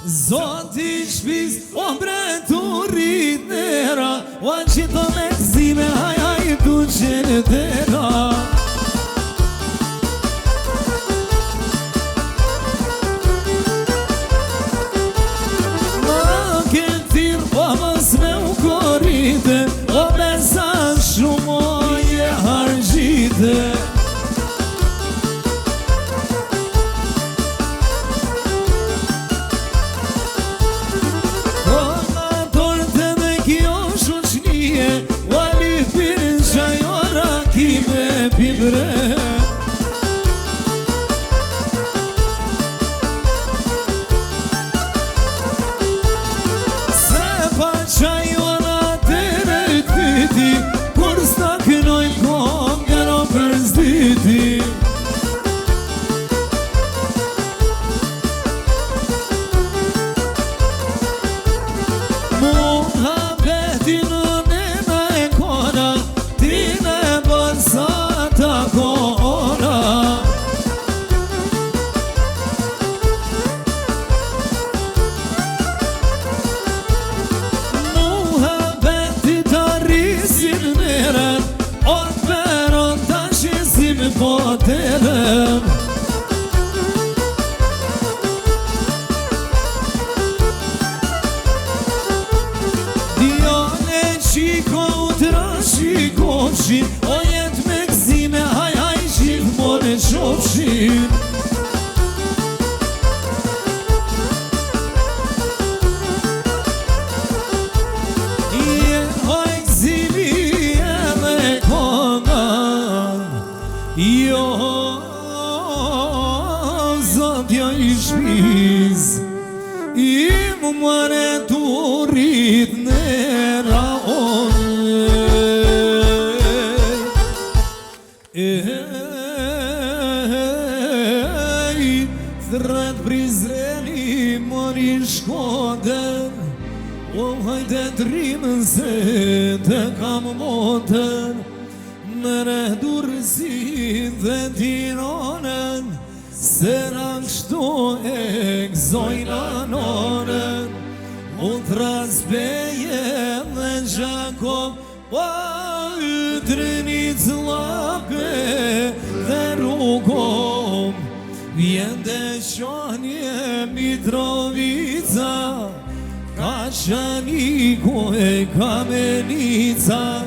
Zoti shpiz, o mbreturit nera, o qito me këzime, haj tu qenë tera. Më këtir, o mës me u korite, o besa shumë o je hargjite. O jetë me këzime, haj gjithmonë e qofshin. Je hoj këzimi edhe konga, jo zotja I shpiz, I më mare turit nera onë. Thret Prizreni mori Shkodër, o hajde trimën se të kam motër, Mere Durrësin dhe Tiranën, se rakështu e gzojnë anonën, o Trasbeje dhe Gjakov, o Ytrinit Zlape dhe Rugom, Vjende Shanje Mitrovica, Kashaniko e Kamenica,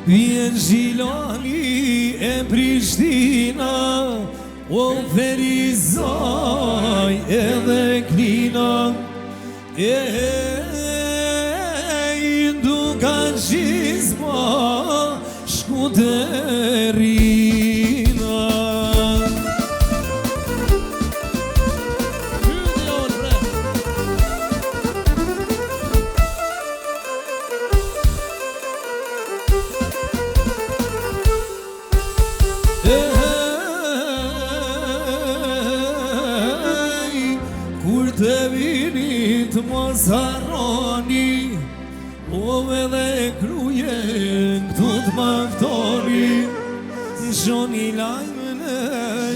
Vjen Zhilani e Prishtina, o Ferizaj edhe Klina, Nduka Gjizma Shkuderina. Kur të vinit mos harroni, o edhe krujen këtu të maftoni, Shoni lajmën e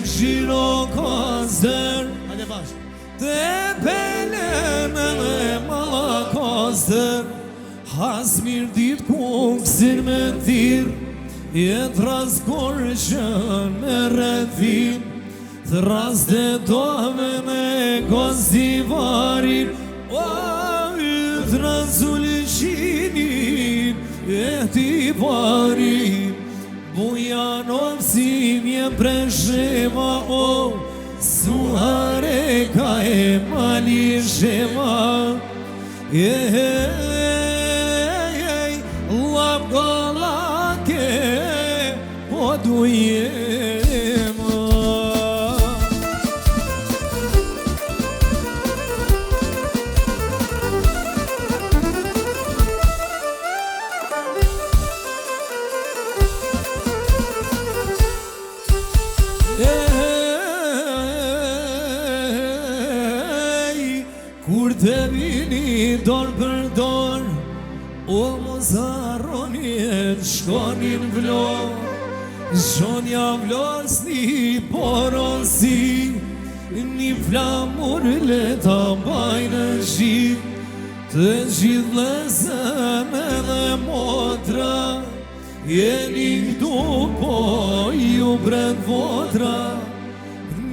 Gjiro Kozër, të pelen edhe Malla Kozër, Hasmir dit kukësir me tir, e traskorëshën me rëthin, Thras dhe domen e Kozivarin, o transulëshinin e Tivarin, Bujanovësim jem Presheva, o Suhareka e Malisheva, Lapgalake po dujema. Kur të vini dorë për dorë, o mos harroni e shkonin vlorë, Shonja vlorë s'ni porosi, një flamur le ta bajnë gjithë vlezën edhe motra, jeni këtu po ju bret votra,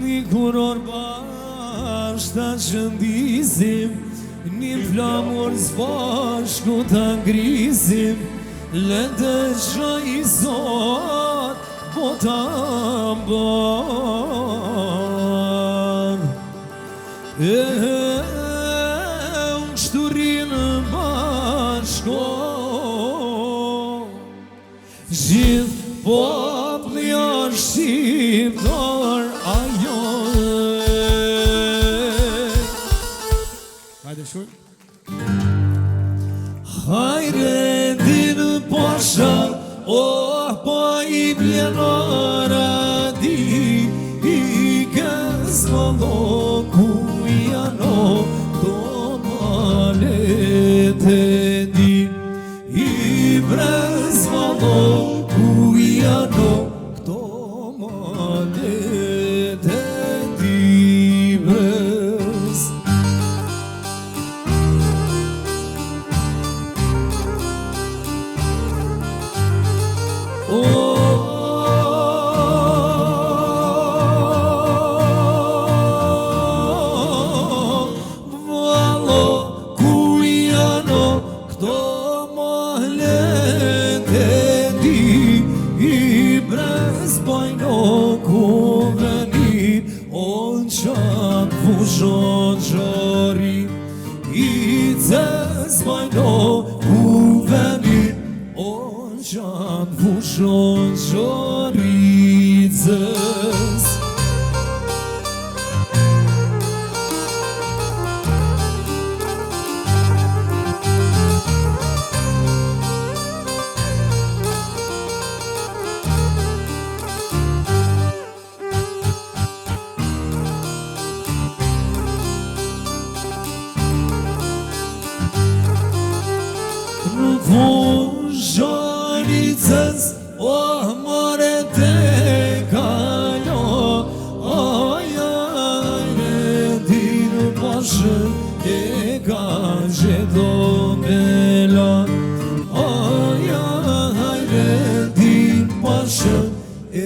një kuror bashkë që ndizim, një flamur zbashku të ngrizim, le të qaj zot bota mbar. Unë shturinë bashko, gjithë popli është shqiptar ajo. Hajde shuj. Hajde dinë posha, po I vjenora di, I këzvalo ku jano, do malete di, I brezvalo ku jano, do malete di brez. Valo ku jano, këto mahlete di, I brez bajno ku venit, on qak fushon qari, I cez bajno ku venit, on qak fushon qaricës. Në fushoricës, more te kalo, ajajre dinë pashë, e ka gjedo melon. Ajajre dinë pashë, e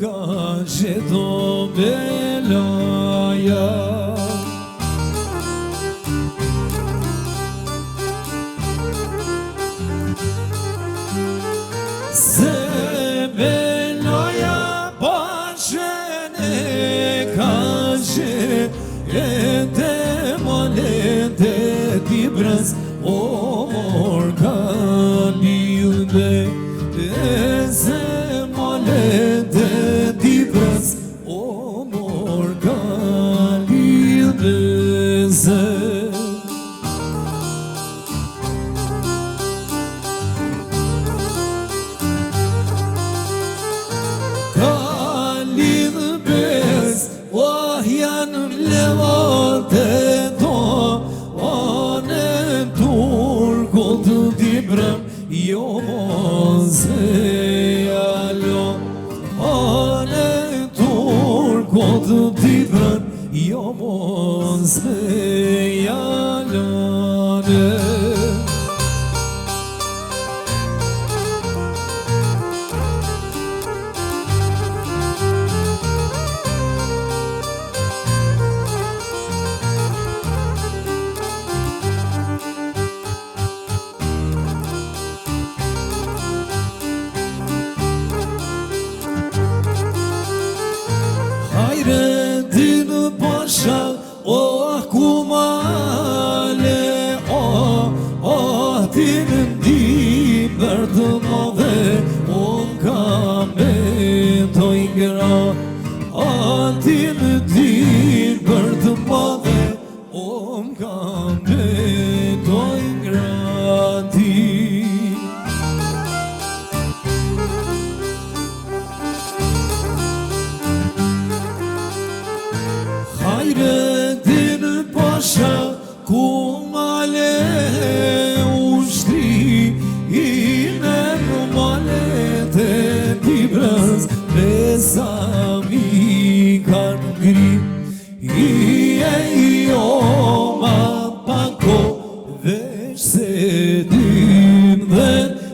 ka gjedo meloja. Se meloja bashën e ka qe, e te malete ti brez, o mor ka ljude, e se malete ti brez, o mor ka ljude se. Janë levate do, anë turkot t'i brëm, jo mose jalo. Anë turkot t'i brëm, jo mose jalo. Hajre dinë pasha, ku male, ti në ndi për të madhe, unë kam betoj ngra. Ti në ndi për të madhe, unë kam betoj ngra ti. Hajre dinë pasha, ku male ushtri, I në malete ti brez, besa mi kanë gri, I e jo ma pak se din dhe